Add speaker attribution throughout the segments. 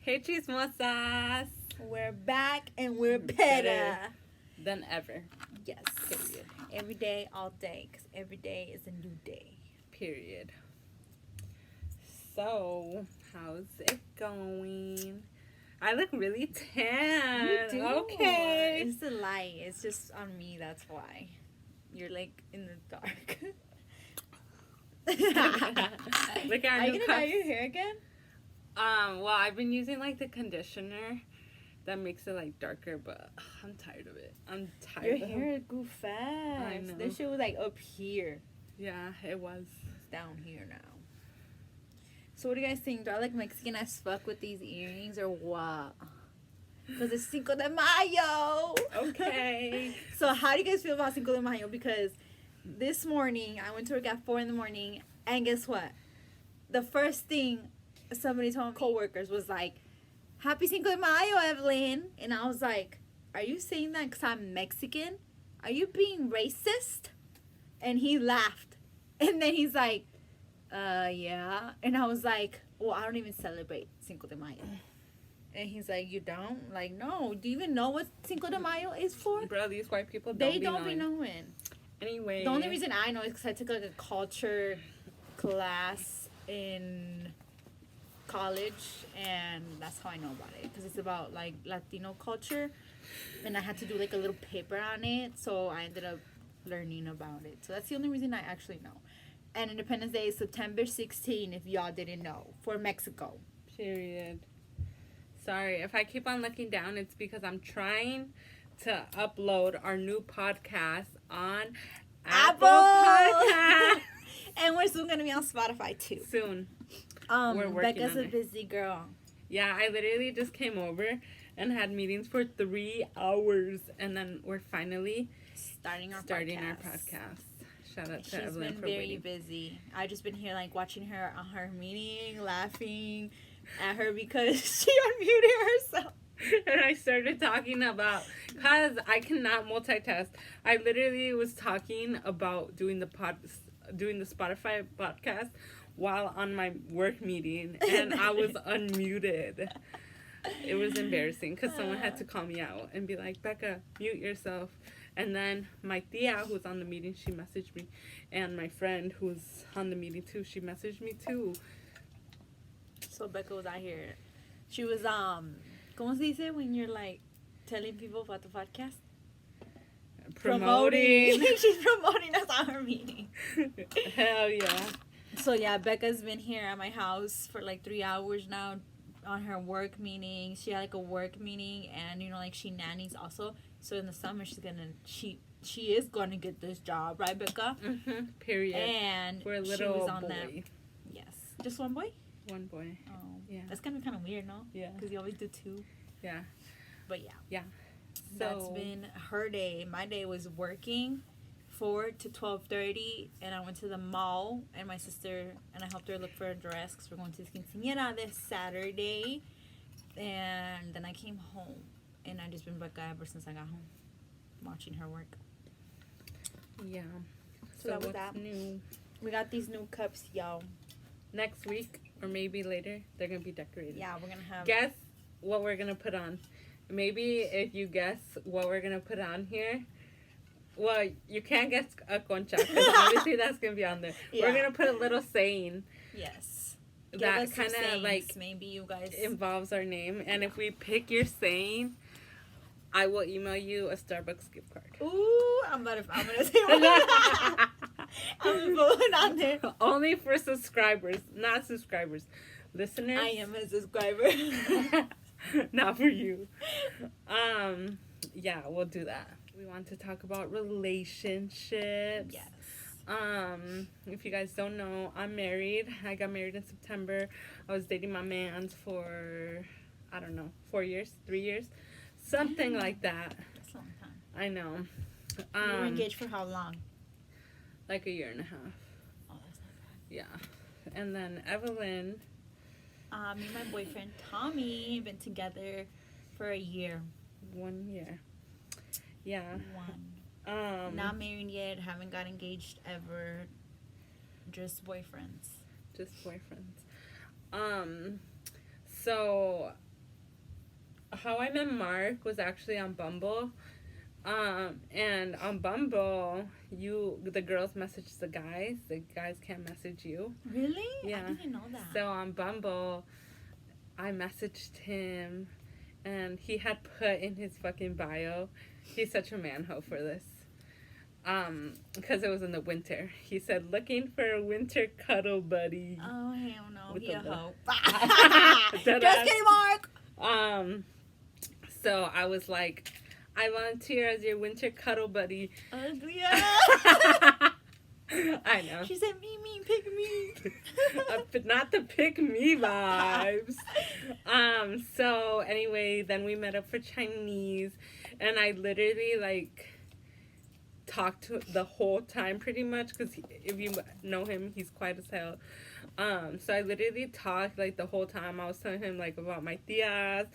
Speaker 1: Hey, Chismosas.
Speaker 2: We're back and we're better
Speaker 1: than ever.
Speaker 2: Yes.
Speaker 1: Period.
Speaker 2: Every day, all day, because every day is a new day.
Speaker 1: Period. So, how's it going? I look really tan.
Speaker 2: You do.
Speaker 1: Okay.
Speaker 2: It's the light. It's just on me. That's why. You're like in the dark.
Speaker 1: Look at our
Speaker 2: Are you
Speaker 1: new
Speaker 2: gonna
Speaker 1: cups.
Speaker 2: dye your hair again?
Speaker 1: Well, I've been using like the conditioner that makes it like darker, but I'm tired of it. I'm tired.
Speaker 2: Your hair grew fast.
Speaker 1: I know.
Speaker 2: This shit was like up here.
Speaker 1: Yeah, it was.
Speaker 2: It's down here now. So what do you guys think? Do I look Mexican as fuck with these earrings or what? Because it's Cinco de Mayo.
Speaker 1: Okay.
Speaker 2: So how do you guys feel about Cinco de Mayo? Because this morning, I went to work at 4 in the morning, and guess what? The first thing somebody told my coworkers was like, Happy Cinco de Mayo, Evelyn. And I was like, are you saying that because I'm Mexican? Are you being racist? And he laughed. And then he's like, yeah. And I was like, well, I don't even celebrate Cinco de Mayo. And he's like, you don't? Like, no. Do you even know what Cinco de Mayo is for?
Speaker 1: Bro, these white people
Speaker 2: They don't be knowing.
Speaker 1: Anyway.
Speaker 2: The only reason I know is because I took like a culture class in college, and that's how I know about it, because it's about like Latino culture, and I had to do like a little paper on it, so I ended up learning about it. So that's the only reason I actually know. And Independence Day is September 16, if y'all didn't know, for Mexico.
Speaker 1: Period. Sorry, if I keep on looking down, it's because I'm trying to upload our new podcast on Apple Podcasts.
Speaker 2: And we're soon gonna be on Spotify too.
Speaker 1: Soon. We're working
Speaker 2: Becca's
Speaker 1: on
Speaker 2: a
Speaker 1: it.
Speaker 2: busy girl.
Speaker 1: Yeah, I literally just came over and had meetings for 3 hours, and then we're finally
Speaker 2: Starting our
Speaker 1: podcast. Shout out to
Speaker 2: She's
Speaker 1: Evelyn
Speaker 2: been
Speaker 1: for
Speaker 2: very
Speaker 1: waiting.
Speaker 2: busy. I've just been here like watching her on her meeting, laughing at her because she unmuted herself.
Speaker 1: And I started talking about, because I cannot multitask. I literally was talking about doing the Spotify podcast while on my work meeting, and I was unmuted. It was embarrassing because someone had to call me out and be like, Becca, mute yourself. And then my tia, who's on the meeting, she messaged me. And my friend, who's on the meeting too, she messaged me too.
Speaker 2: So Becca was out here. She was, ¿cómo se dice when you're like telling people about the podcast?
Speaker 1: Promoting.
Speaker 2: She's promoting us on her meeting.
Speaker 1: Hell yeah.
Speaker 2: So yeah, Becca's been here at my house for like 3 hours now on her work meeting. She had like a work meeting, and you know, like she nannies also. So in the summer she is gonna get this job, right, Becca?
Speaker 1: Mm-hmm. Period.
Speaker 2: And
Speaker 1: For a
Speaker 2: she
Speaker 1: little
Speaker 2: was on
Speaker 1: boy.
Speaker 2: that. Yes, just one boy.
Speaker 1: One boy.
Speaker 2: Oh,
Speaker 1: Yeah.
Speaker 2: That's gonna be kind of weird, no?
Speaker 1: Yeah.
Speaker 2: Because you always do 2.
Speaker 1: Yeah.
Speaker 2: But yeah.
Speaker 1: Yeah.
Speaker 2: That's
Speaker 1: So,
Speaker 2: been her day. My day was working 4 to 12:30, and I went to the mall, and my sister and I helped her look for a dress because we're going to quinceañera this Saturday. And then I came home, and I just been Becca ever since I got home, watching her work.
Speaker 1: yeah.
Speaker 2: So that was
Speaker 1: what's
Speaker 2: that.
Speaker 1: new?
Speaker 2: We got these new cups, y'all.
Speaker 1: Next week, or maybe later, they're going to be decorated.
Speaker 2: Yeah, we're gonna have.
Speaker 1: Guess what we're going to put on. Maybe if you guess what we're going to put on here. Well, you can't guess a concha, because obviously that's going to be on there.
Speaker 2: Yeah.
Speaker 1: We're going to put a little saying
Speaker 2: Yes. Give
Speaker 1: that
Speaker 2: us some
Speaker 1: kind of
Speaker 2: sayings.
Speaker 1: like
Speaker 2: Maybe you guys.
Speaker 1: involves our name. And if we pick your saying, I will email you a Starbucks gift card.
Speaker 2: Ooh, I'm gonna say what. I'm going on there.
Speaker 1: Only for subscribers, not subscribers. Listeners.
Speaker 2: I am a subscriber.
Speaker 1: Not for you. Yeah, we'll do that. We want to talk about relationships.
Speaker 2: Yes.
Speaker 1: If you guys don't know, I'm married. I got married in September. I was dating my man for, I don't know, 4 years, 3 years, something like that.
Speaker 2: That's a long time.
Speaker 1: I know.
Speaker 2: You were engaged for how long?
Speaker 1: Like 1.5 years.
Speaker 2: Oh, that's not bad.
Speaker 1: Yeah. And then Evelyn.
Speaker 2: Me and my boyfriend Tommy been together for a year.
Speaker 1: 1 year. Yeah.
Speaker 2: Not married yet. Haven't got engaged ever. Just boyfriends.
Speaker 1: Just boyfriends. So How I Met Mark was actually on Bumble. And on Bumble, the girls message the guys can't message you.
Speaker 2: Really?
Speaker 1: Yeah.
Speaker 2: I didn't know that.
Speaker 1: So on Bumble, I messaged him, and he had put in his fucking bio, he's such a man-ho for this. Because it was in the winter. He said, looking for a winter cuddle buddy.
Speaker 2: Oh, hell no.
Speaker 1: With
Speaker 2: He
Speaker 1: the
Speaker 2: a
Speaker 1: look.
Speaker 2: hoe. Just kidding, Mark.
Speaker 1: So I was like, I volunteer as your winter cuddle buddy.
Speaker 2: Ugly.
Speaker 1: I know.
Speaker 2: She said, me, pick me.
Speaker 1: But not the pick me vibes. So anyway, then we met up for Chinese, and I literally like talked to the whole time pretty much, because if you know him, he's quiet as hell. So I literally talked like the whole time. I was telling him like about my tias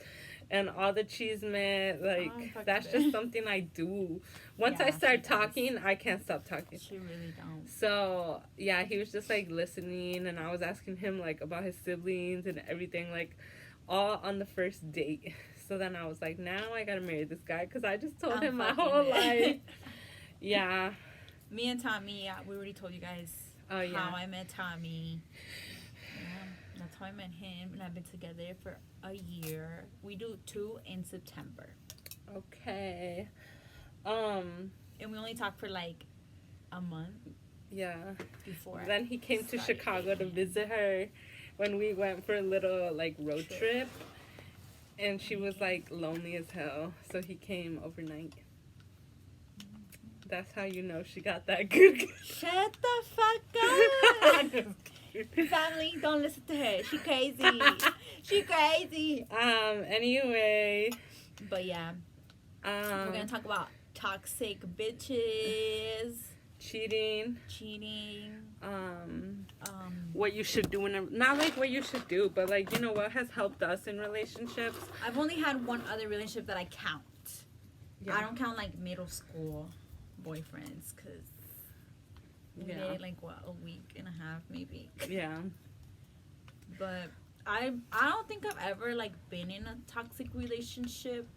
Speaker 1: and all the chisme. Like, that's just something I do. Once I start talking, I can't stop talking.
Speaker 2: She really don't.
Speaker 1: So yeah, he was just like listening, and I was asking him like about his siblings and everything, like all on the first date. So then I was like, now I gotta marry this guy, because I just told him my whole life. Yeah.
Speaker 2: Me and Tommy, we already told you guys how I met Tommy. Yeah, that's how I met him, and I've been together for a year. We do 2 in September.
Speaker 1: Okay.
Speaker 2: And we only talked for like a month.
Speaker 1: Yeah.
Speaker 2: Before.
Speaker 1: Then he came to Chicago to visit her when we went for a little like road trip. And she was like lonely as hell, so he came overnight. That's how you know she got that good.
Speaker 2: Shut the fuck up. Family, don't listen to her. She crazy. She crazy.
Speaker 1: Anyway.
Speaker 2: But yeah. We're gonna talk about toxic bitches.
Speaker 1: Cheating.
Speaker 2: Um,
Speaker 1: what you should do not like what you should do, but like, you know, what has helped us in relationships.
Speaker 2: I've only had one other relationship that I count.
Speaker 1: Yeah.
Speaker 2: I don't count like middle school boyfriends, because we dated like a week and a half maybe.
Speaker 1: Yeah.
Speaker 2: But I don't think I've ever like been in a toxic relationship.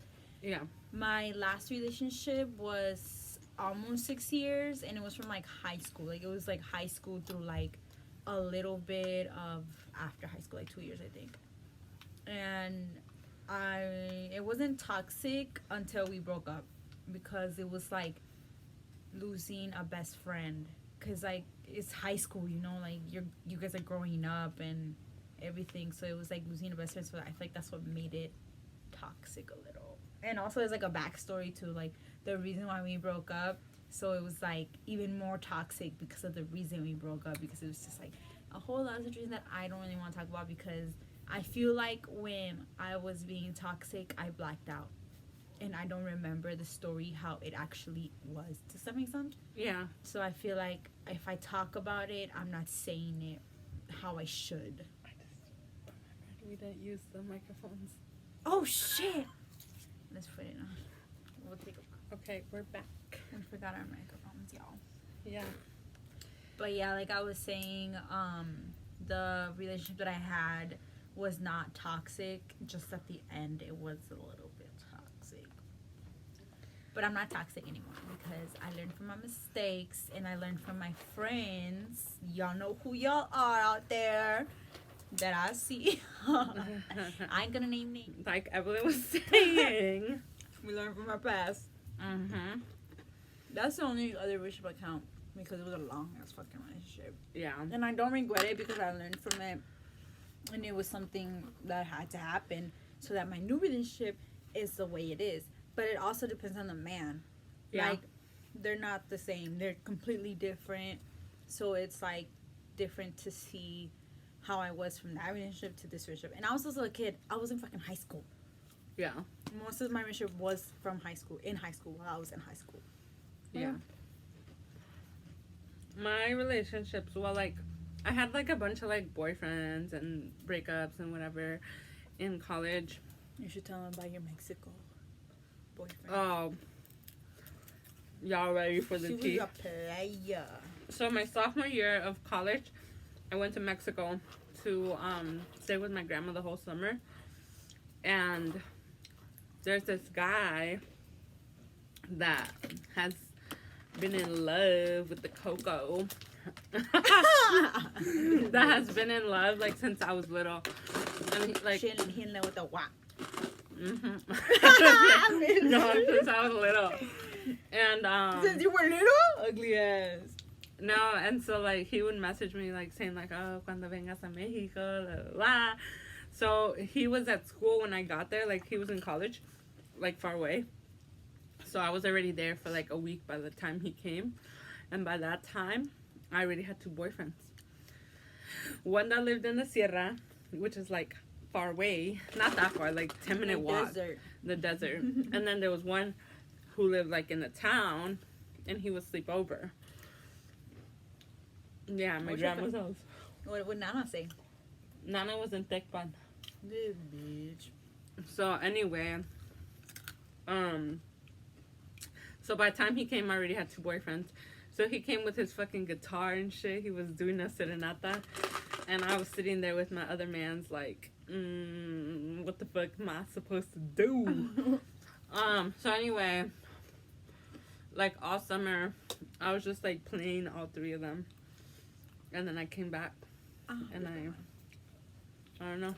Speaker 1: Yeah.
Speaker 2: My last relationship was almost 6 years, and it was from like high school. Like, it was like high school through like a little bit of after high school, like 2 years, I think. And it wasn't toxic until we broke up, because it was like losing a best friend, because like it's high school, you know, like you guys are growing up and everything, so it was like losing a best friend. So I feel like that's what made it toxic a little. And also there's like a backstory to like the reason why we broke up, so it was like even more toxic because of the reason we broke up, because it was just like a whole lot of situations that I don't really want to talk about, because I feel like when I was being toxic, I blacked out. And I don't remember the story how it actually was. Does that make sense?
Speaker 1: Yeah.
Speaker 2: So I feel like if I talk about it, I'm not saying it how I should.
Speaker 1: I just remembered we didn't use the microphones.
Speaker 2: Oh, shit. Let's put it on. We'll take a...
Speaker 1: Okay, we're back.
Speaker 2: We forgot our microphones, y'all.
Speaker 1: Yeah.
Speaker 2: But yeah, like I was saying, the relationship that I had was not toxic. Just at the end, it was a little bit toxic. But I'm not toxic anymore, because I learned from my mistakes, and I learned from my friends. Y'all know who y'all are out there that I see. I ain't gonna name names.
Speaker 1: Like Evelyn was saying.
Speaker 2: We learned from our past.
Speaker 1: Mm-hmm.
Speaker 2: That's the only other relationship I count, because it was a long ass fucking relationship.
Speaker 1: Yeah.
Speaker 2: And I don't regret it, because I learned from it, and it was something that had to happen so that my new relationship is the way it is. But it also depends on the man.
Speaker 1: Yeah.
Speaker 2: Like, they're not the same. They're completely different. So it's like different to see how I was from that relationship to this relationship. And I was also a kid. I was in fucking high school.
Speaker 1: Yeah.
Speaker 2: Most of my relationship was from high school, while I was in high school.
Speaker 1: Yeah. My relationships, well, like, I had like a bunch of like boyfriends and breakups and whatever in college.
Speaker 2: You should tell them about your Mexico boyfriend.
Speaker 1: Oh, y'all ready for the
Speaker 2: She
Speaker 1: tea?
Speaker 2: was a player.
Speaker 1: So my sophomore year of college, I went to Mexico to stay with my grandma the whole summer, and there's this guy that has been in love with the Coco. That has been in love like since I was little. And like
Speaker 2: he in love with the what?
Speaker 1: No, since I was little. And
Speaker 2: since you were little? Ugly ass.
Speaker 1: No, and so like he would message me like saying like, oh, cuando vengas a Mexico, la, la, la. So he was at school when I got there, like he was in college, like far away. So I was already there for like a week by the time he came. And by that time, I already had 2 boyfriends. One that lived in the Sierra, which is like far away, not that far, like 10-minute walk.
Speaker 2: Desert.
Speaker 1: The desert. And then there was one who lived like in the town, and he would sleep over. Yeah, my grandma's house.
Speaker 2: What would Nana say?
Speaker 1: Nana was in Tecpan.
Speaker 2: This bitch.
Speaker 1: So anyway, so by the time he came, I already had 2 boyfriends. So he came with his fucking guitar and shit. He was doing a serenata, and I was sitting there with my other man's like, what the fuck am I supposed to do? So anyway, like all summer, I was just like playing all 3 of them, and then I came back, and I don't know.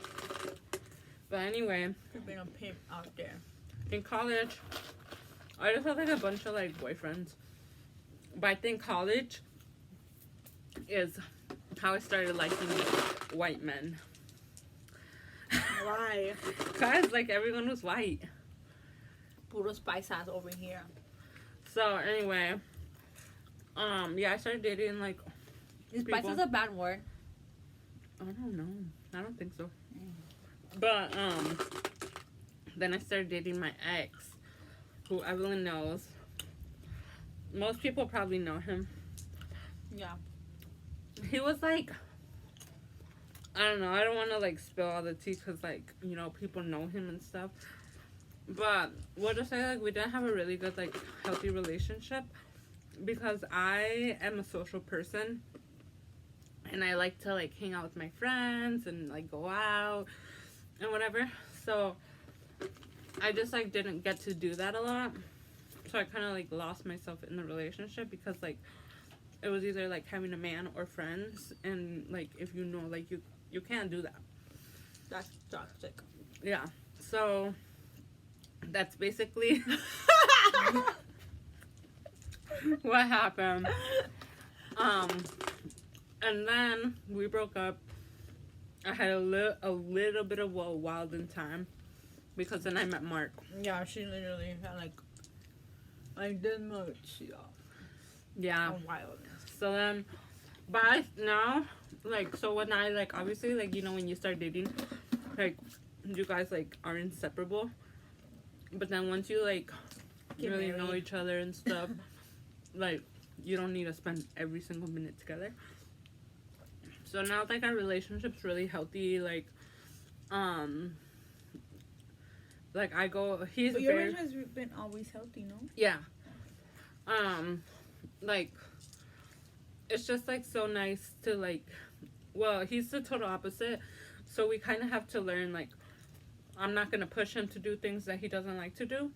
Speaker 1: But anyway,
Speaker 2: You've been a pimp out there.
Speaker 1: in college, I just had like a bunch of like boyfriends. But I think college is how I started liking white men.
Speaker 2: Why?
Speaker 1: Cause like everyone was white.
Speaker 2: Puros paisas over here.
Speaker 1: So anyway, yeah, I started dating like.
Speaker 2: Is
Speaker 1: people.
Speaker 2: paisas a bad word?
Speaker 1: I don't know. I don't think so. But then I started dating my ex, who Evelyn knows. Most people probably know him.
Speaker 2: Yeah.
Speaker 1: He was like, I don't know. I don't want to like spill all the tea because like, you know, people know him and stuff. But we'll just say like we didn't have a really good like healthy relationship because I am a social person and I like to like hang out with my friends and like go out and whatever. So I just like didn't get to do that a lot. So I kind of like lost myself in the relationship because like it was either like having a man or friends, and like if you know like you can't do that.
Speaker 2: That's toxic.
Speaker 1: Yeah. So that's basically what happened. And then we broke up. I had a little bit of a wild in time because then I met Mark.
Speaker 2: Yeah, she literally had like this much,
Speaker 1: Yeah.
Speaker 2: wildness.
Speaker 1: So then, but now, like, so when I, like, obviously, like, you know, when you start dating, like, you guys, like, are inseparable. But then once you, like,
Speaker 2: Get
Speaker 1: really
Speaker 2: married.
Speaker 1: know each other and stuff, like, you don't need to spend every single minute together. So now, like, our relationship's really healthy. Like, I go, he's
Speaker 2: But your
Speaker 1: very...
Speaker 2: relationship has been always healthy, no?
Speaker 1: Yeah. Like, it's just, like, so nice to, like, well, he's the total opposite, so we kind of have to learn, like, I'm not gonna push him to do things that he doesn't like to do,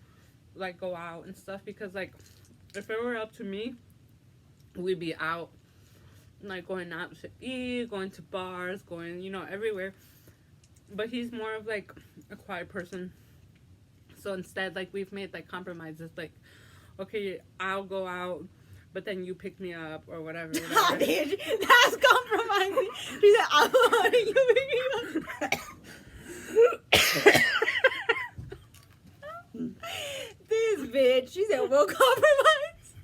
Speaker 1: like, go out and stuff, because, like, if it were up to me, we'd be out, like, going out to eat, going to bars, going, you know, everywhere, but he's more of, like, a quiet person. So instead, like, we've made, like, compromises, like, okay, I'll go out, but then you pick me up, or whatever.
Speaker 2: Nah, bitch, that's compromising. She said, I'm on you pick me up. This bitch, she said, we'll compromise.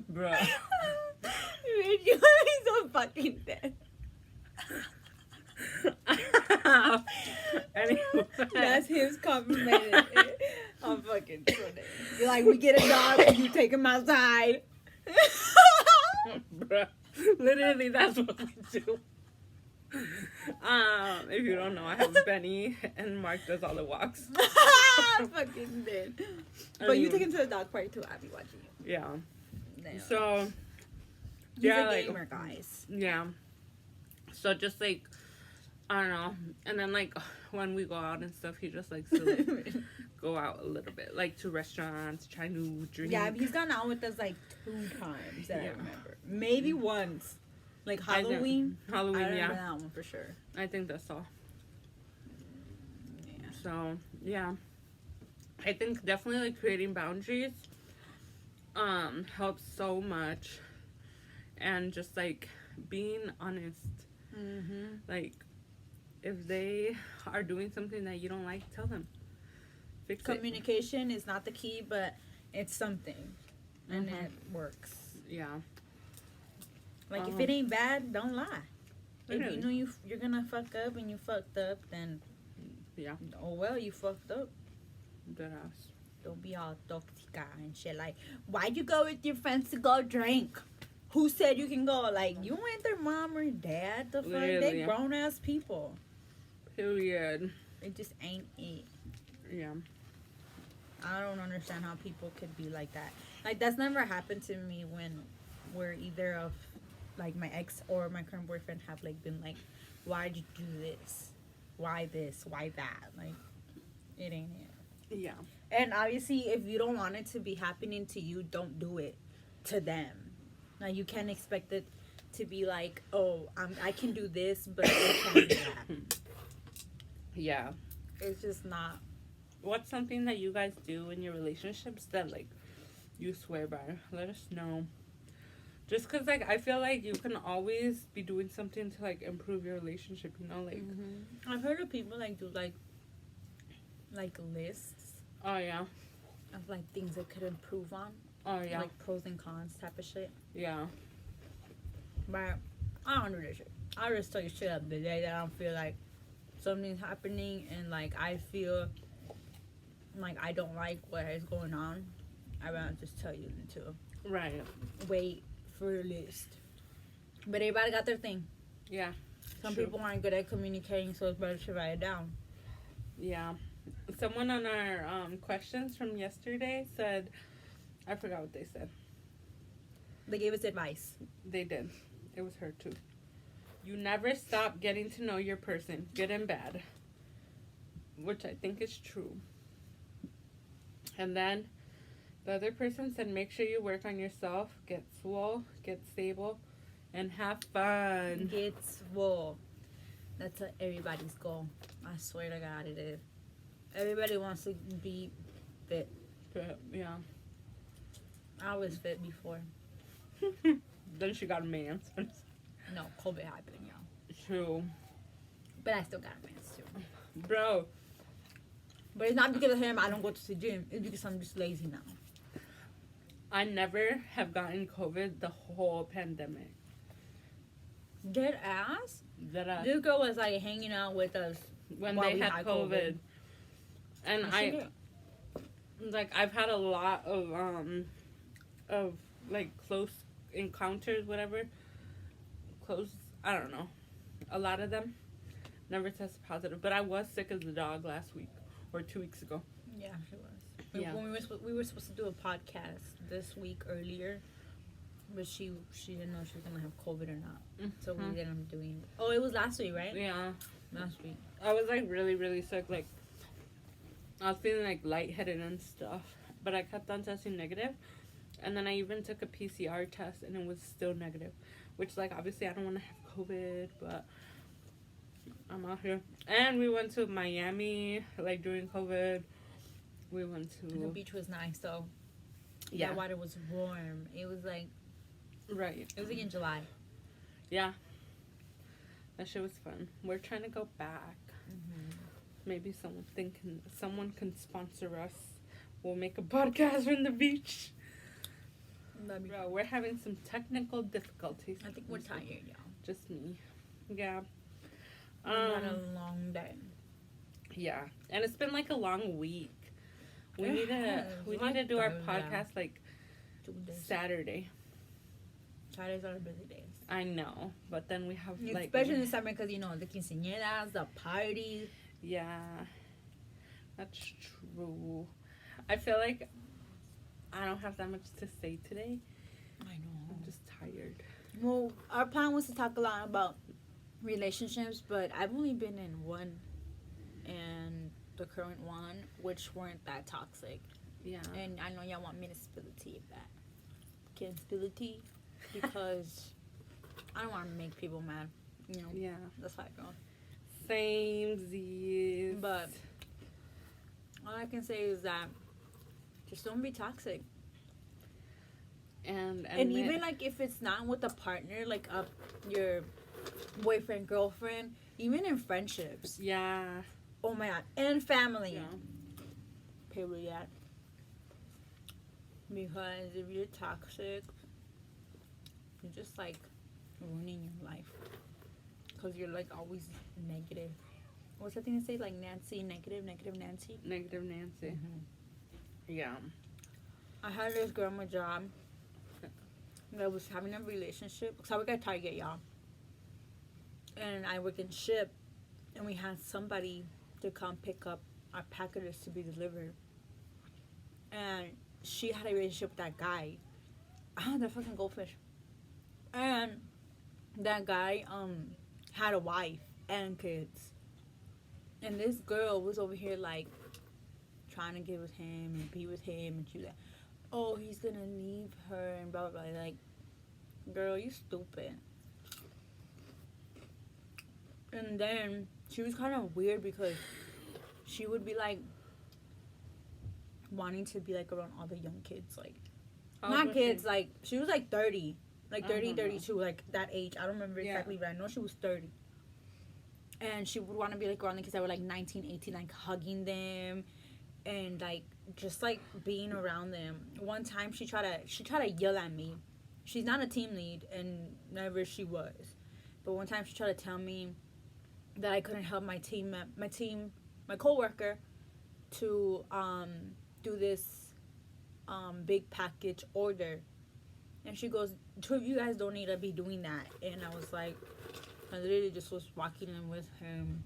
Speaker 1: Bro.
Speaker 2: Bitch, you are so fucking dead.
Speaker 1: Anyway.
Speaker 2: That's his compliment. I'm fucking so dead. You're like, we get a dog and you take him outside.
Speaker 1: Bruh. Literally, that's what we do. If you don't know, I have Benny and Mark does all the walks.
Speaker 2: I'm fucking dead. But you take him to the dog park too. I'll be watching you.
Speaker 1: Yeah.
Speaker 2: Damn.
Speaker 1: So,
Speaker 2: He's
Speaker 1: yeah,
Speaker 2: a
Speaker 1: like,
Speaker 2: gamer, guys.
Speaker 1: yeah. So just like, I don't know. And then like when we go out and stuff, he just likes to go out a little bit, like to restaurants, try new drinks.
Speaker 2: Yeah, he's gone out with us like 2 times that I
Speaker 1: Yeah.
Speaker 2: remember. Maybe once, like Halloween. I
Speaker 1: Halloween,
Speaker 2: remember
Speaker 1: yeah.
Speaker 2: that one for sure.
Speaker 1: I think that's all.
Speaker 2: Yeah.
Speaker 1: So yeah, I think definitely like creating boundaries helps so much, and just like being honest.
Speaker 2: Mm-hmm.
Speaker 1: Like if they are doing something that you don't like, tell them. Fix it.
Speaker 2: Communication is not the key, but it's something, and it works.
Speaker 1: Yeah.
Speaker 2: Like if it ain't bad, don't lie. If
Speaker 1: Literally.
Speaker 2: you know you're gonna fuck up and you fucked up, then
Speaker 1: Yeah.
Speaker 2: oh well, you fucked up.
Speaker 1: Deadass.
Speaker 2: Don't be all toxica and shit. Like, why'd you go with your friends to go drink? Who said you can go? Like, you ain't their mom or dad. The fuck, they
Speaker 1: Literally.
Speaker 2: grown ass people.
Speaker 1: Period.
Speaker 2: It just ain't it.
Speaker 1: Yeah.
Speaker 2: I don't understand how people could be like that. Like, that's never happened to me when we're either of, like, my ex or my current boyfriend have, like, been like, why'd you do this? Why this? Why that? Like, it ain't it.
Speaker 1: Yeah.
Speaker 2: And obviously, if you don't want it to be happening to you, don't do it to them. Now, you can't expect it to be like, oh, I can do this, but they can't do that.
Speaker 1: Yeah.
Speaker 2: It's just not.
Speaker 1: What's something that you guys do in your relationships that like you swear by? Let us know. Just cause like I feel like you can always be doing something to like improve your relationship. You know, like
Speaker 2: I've heard of people like do like lists
Speaker 1: oh yeah,
Speaker 2: of like things they could improve on,
Speaker 1: oh yeah,
Speaker 2: like pros and cons type of shit.
Speaker 1: yeah,
Speaker 2: But I don't do that shit. I just tell you shit up the day that I don't feel like something's happening and like I feel like I don't like what is going on. I rather just tell you than to
Speaker 1: right,
Speaker 2: wait for a list. But everybody got their thing.
Speaker 1: yeah,
Speaker 2: Some
Speaker 1: True.
Speaker 2: people aren't good at communicating, so it's better to write it down.
Speaker 1: yeah. Someone on our questions from yesterday said, I forgot what they said.
Speaker 2: They gave us advice.
Speaker 1: They did. It was her too. You never stop getting to know your person, good and bad. Which I think is true. And then the other person said, make sure you work on yourself, get swole, get stable, and have fun.
Speaker 2: Get swole. That's everybody's goal. I swear to God it is. Everybody wants to be fit.
Speaker 1: But, yeah.
Speaker 2: I was fit before.
Speaker 1: Then she got a man.
Speaker 2: No, COVID happened, y'all.
Speaker 1: True.
Speaker 2: But I still got a man too.
Speaker 1: Bro,
Speaker 2: But it's not because of him I don't go to the gym. It's because I'm just lazy now.
Speaker 1: I never have gotten COVID the whole pandemic.
Speaker 2: Dead ass?
Speaker 1: That
Speaker 2: This girl was like hanging out with us
Speaker 1: when
Speaker 2: while
Speaker 1: they
Speaker 2: we
Speaker 1: had COVID. And
Speaker 2: Yes, she did.
Speaker 1: like I've had a lot of like close encounters, whatever. Close, I don't know. A lot of them never tested positive, but I was sick as a dog last week or 2 weeks ago.
Speaker 2: Yeah, she was.
Speaker 1: Yeah.
Speaker 2: When we were supposed to do a podcast this week earlier, but she didn't know she was gonna have COVID or not, so we ended up doing. Oh, it was last week, right?
Speaker 1: Yeah,
Speaker 2: Last week.
Speaker 1: I was like really really sick. Like I was feeling like lightheaded and stuff, but I kept on testing negative, and then I even took a PCR test and it was still negative, which like obviously I don't want to have COVID, but I'm out here. And we went to Miami like during COVID. We went to
Speaker 2: And the beach was nice though.
Speaker 1: Yeah.
Speaker 2: The water was warm. It was like
Speaker 1: right.
Speaker 2: it was like in July.
Speaker 1: Yeah. That shit was fun. We're trying to go back. Maybe someone can sponsor us. We'll make a podcast from the beach. Bro, we're having some technical difficulties.
Speaker 2: I think we're tired, y'all.
Speaker 1: Just me. Yeah.
Speaker 2: We had a long day.
Speaker 1: Yeah. And it's been like a long week. We
Speaker 2: It
Speaker 1: need to
Speaker 2: has.
Speaker 1: need to do our
Speaker 2: Yeah.
Speaker 1: podcast like
Speaker 2: 2 days.
Speaker 1: Saturday.
Speaker 2: Saturdays are busy days.
Speaker 1: I know, but then we have like
Speaker 2: Especially in the summer because, you know, the quinceañeras, the parties.
Speaker 1: yeah, that's true. I feel like I don't have that much to say today.
Speaker 2: I know.
Speaker 1: I'm just tired.
Speaker 2: Well, our plan was to talk a lot about relationships, but I've only been in one, and the current one, which weren't that toxic.
Speaker 1: Yeah.
Speaker 2: And I know y'all want me to spill the tea of that. Can't spill the tea because I don't want to make people mad. You know.
Speaker 1: Yeah.
Speaker 2: That's how I go.
Speaker 1: Samesies.
Speaker 2: But all I can say is that just don't be toxic.
Speaker 1: And
Speaker 2: even like if it's not with a partner, like your boyfriend, girlfriend, even in friendships.
Speaker 1: Yeah.
Speaker 2: Oh my god, and family.
Speaker 1: Yeah.
Speaker 2: Period. Because if you're toxic, you're just like ruining your life. Because you're like always negative. What's that thing to say? Like Nancy, negative Nancy?
Speaker 1: Negative Nancy.
Speaker 2: Mm-hmm.
Speaker 1: Yeah.
Speaker 2: I had this girl at my job that was having a relationship. Because I work at Target, y'all. And I work in ship. And we had somebody to come pick up our packages to be delivered. And she had a relationship with that guy. Oh, that fucking goldfish. And that guy had a wife and kids. And this girl was over here like trying to get with him and be with him, and she was like, oh, he's gonna leave her and blah blah blah. Like, girl, you stupid. And then she was kind of weird because she would be like wanting to be like around all the young kids, like not kids, like she was like 30, like 30, 32, like that age. I don't remember exactly, but I know she was 30. And she would want to be like around the kids that were like 19, 18, like hugging them and like just like being around them. One time she tried to yell at me. She's not a team lead, and never she was. But one time she tried to tell me that I couldn't help my coworker to do this big package order. And she goes, two of you guys don't need to be doing that. And I was like, I literally just was walking in with him,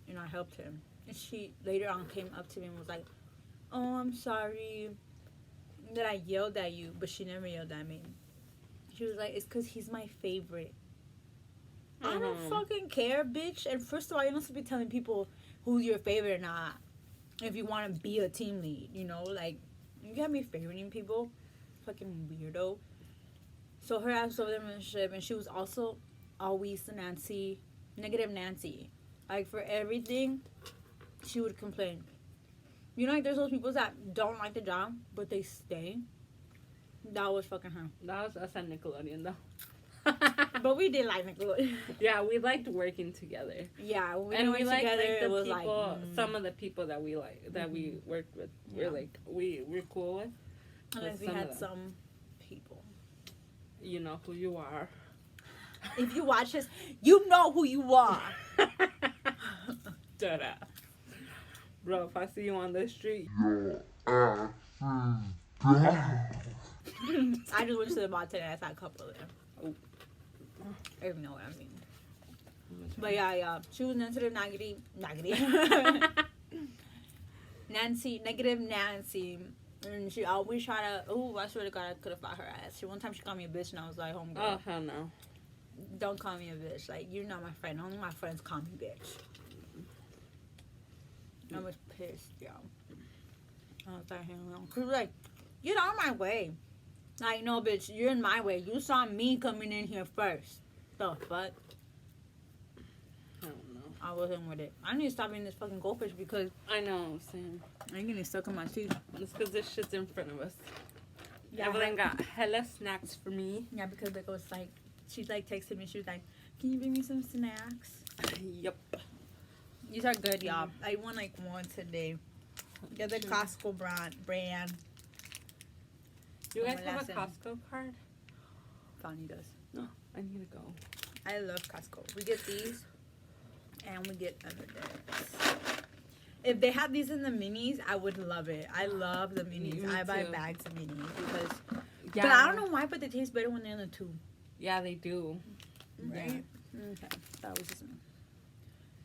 Speaker 2: and I helped him. And she later on came up to me and was like, oh, I'm sorry that I yelled at you. But she never yelled at me. She was like, it's because he's my favorite. I don't fucking care, bitch. And first of all, you're not supposed to be telling people who's your favorite or not if you want to be a team lead, you know? Like, you can't be favoriting people. Fucking weirdo. So her ass was over there in the relationship, and she was also always Nancy, negative Nancy. Like, for everything, she would complain. You know, like, there's those people that don't like the job, but they stay. That was fucking her.
Speaker 1: That was us at Nickelodeon, though.
Speaker 2: But we did like Nickelodeon.
Speaker 1: Yeah, we liked working together.
Speaker 2: Yeah,
Speaker 1: when we liked together, like, the people, some of the people that we like, that we worked with, we're like, we're cool with.
Speaker 2: Unless we had some people.
Speaker 1: You know who you are.
Speaker 2: If you watch this, you know who you are.
Speaker 1: Dead ass. Bro, if I see you on the street,
Speaker 2: I just went to the bar today. I saw a couple of them.
Speaker 1: Oh.
Speaker 2: If you know what I mean. But yeah. She was negative. Nancy, negative Nancy. And she always try to, I swear to God, I could have fought her ass. One time she called me a bitch, and I was like, homegirl.
Speaker 1: Oh, hell no.
Speaker 2: Don't call me a bitch. Like, you're not my friend. Only my friends call me bitch. I was pissed, y'all. I was like, hell no. She was like, get out of my way. Like, no, bitch, you're in my way. You saw me coming in here first. The fuck?
Speaker 1: I don't know.
Speaker 2: I wasn't with it. I need to stop eating this fucking goldfish because
Speaker 1: I know, same.
Speaker 2: I'm getting stuck in my teeth.
Speaker 1: It's because this shit's in front of us.
Speaker 2: Yeah,
Speaker 1: Evelyn got hella snacks for me.
Speaker 2: Yeah, because it was like, she's like texted me. She was like, can you bring me some snacks?
Speaker 1: Yep.
Speaker 2: These are good, y'all. I want like one today. Get the Costco brand.
Speaker 1: You guys have a Costco card?
Speaker 2: Fonny does.
Speaker 1: No, I need to go.
Speaker 2: I love Costco. We get these, and we get M&Ms. If they have these in the minis, I would love it. I love the minis. I buy bags of minis because. Yeah. But I don't know why, but they taste better when they're in the tube.
Speaker 1: Yeah, they do.
Speaker 2: Right. Yeah. Okay. That was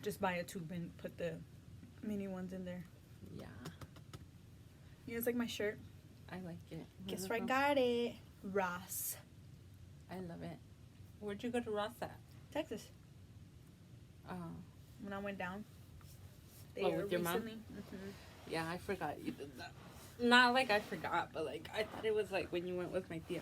Speaker 2: just buy a tube and put the mini ones in there.
Speaker 1: Yeah.
Speaker 2: Yeah, it's like my shirt.
Speaker 1: I like it.
Speaker 2: Guess where I got it? Ross.
Speaker 1: I love it. Where'd you go to Ross at?
Speaker 2: Texas.
Speaker 1: Oh.
Speaker 2: when I went down.
Speaker 1: With your mom?
Speaker 2: Mm-hmm.
Speaker 1: Yeah, I forgot you did that. Not like I forgot, but like I thought it was like when you went with my tia.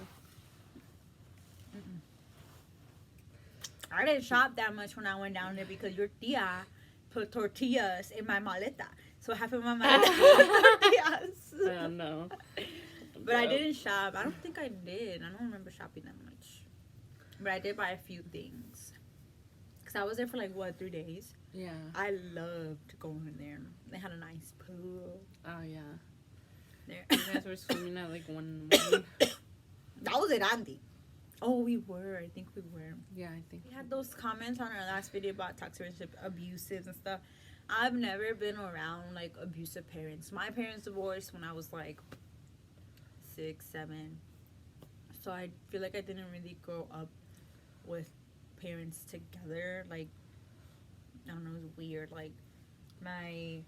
Speaker 2: I didn't shop that much when I went down there because your tia put tortillas in my maleta. So half of my maleta was tortillas.
Speaker 1: I don't know.
Speaker 2: But I didn't shop. I don't think I did. I don't remember shopping that much. But I did buy a few things. Because I was there for like, 3 days?
Speaker 1: Yeah.
Speaker 2: I loved going there. They had a nice pool.
Speaker 1: Oh, yeah.
Speaker 2: There.
Speaker 1: You guys were swimming at like 1 in the morning.
Speaker 2: That was at Andy. Oh, we were. I think we were.
Speaker 1: Yeah, I think.
Speaker 2: We had those comments on our last video about toxic relationship abuses and stuff. I've never been around like abusive parents. My parents divorced when I was like 6, 7. So I feel like I didn't really grow up with parents together. Like, I don't know, it was weird. Like, I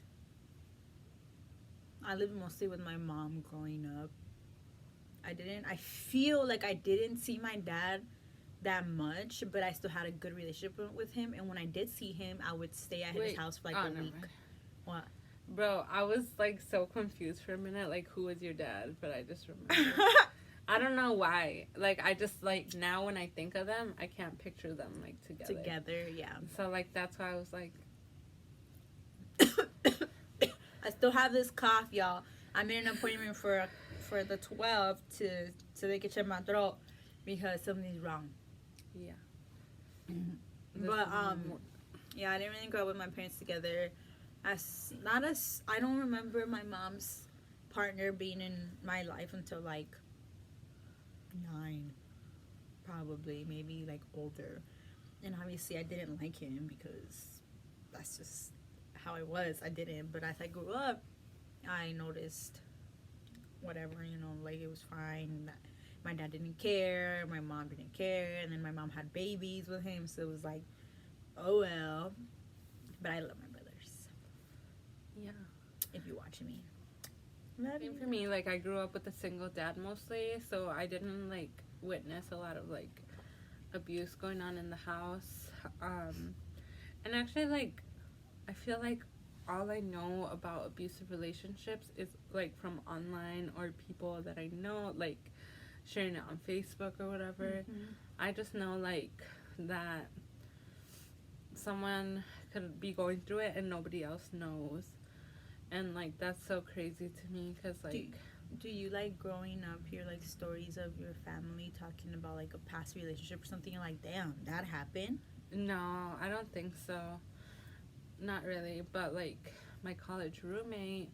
Speaker 2: lived mostly with my mom growing up. I feel like I didn't see my dad that much, but I still had a good relationship with him. And when I did see him, I would stay at his house for like a week.
Speaker 1: Mind.
Speaker 2: What?
Speaker 1: Bro, I was like so confused for a minute, like who was your dad? But I just remember. I don't know why. Like I just like now when I think of them, I can't picture them like together.
Speaker 2: Together, yeah.
Speaker 1: So like that's why I was like.
Speaker 2: I still have this cough, y'all. I made an appointment for the 12th so they can check my throat because something's wrong.
Speaker 1: Yeah.
Speaker 2: But yeah, I didn't really grow up with my parents together. I don't remember my mom's partner being in my life until like 9, probably, maybe like older. And obviously I didn't like him because that's just how I was. I didn't, but as I grew up, I noticed whatever, like it was fine. My dad didn't care, my mom didn't care, and then my mom had babies with him, so it was like, oh well. But I love my brothers.
Speaker 1: Yeah.
Speaker 2: If you're watching me.
Speaker 1: Same for me, like I grew up with a single dad mostly, so I didn't like witness a lot of like abuse going on in the house. And actually like I feel like all I know about abusive relationships is like from online or people that I know, like sharing it on Facebook or whatever.
Speaker 2: Mm-hmm.
Speaker 1: I just know like that someone could be going through it and nobody else knows. And like that's so crazy to me because like
Speaker 2: do you like growing up hear like stories of your family talking about like a past relationship or something, like damn that happened?
Speaker 1: No, I don't think so. Not really, but like my college roommate,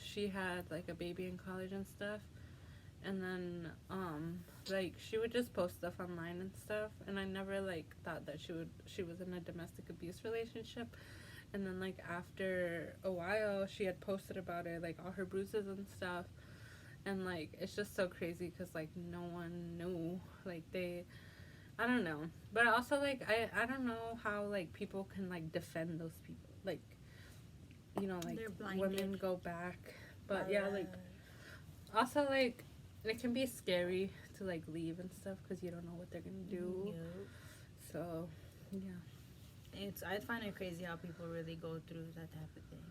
Speaker 1: she had like a baby in college and stuff, and then like she would just post stuff online and stuff, and I never like thought that she was in a domestic abuse relationship. And then like after a while she had posted about it, like all her bruises and stuff, and like it's just so crazy because like no one knew, like I don't know. But also, like, I don't know how, like, people can, like, defend those people. Like, like, women go back. But, yeah, like, also, like, it can be scary to, like, leave and stuff because you don't know what they're going to do.
Speaker 2: Yep.
Speaker 1: So, yeah.
Speaker 2: I find it crazy how people really go through that type of thing.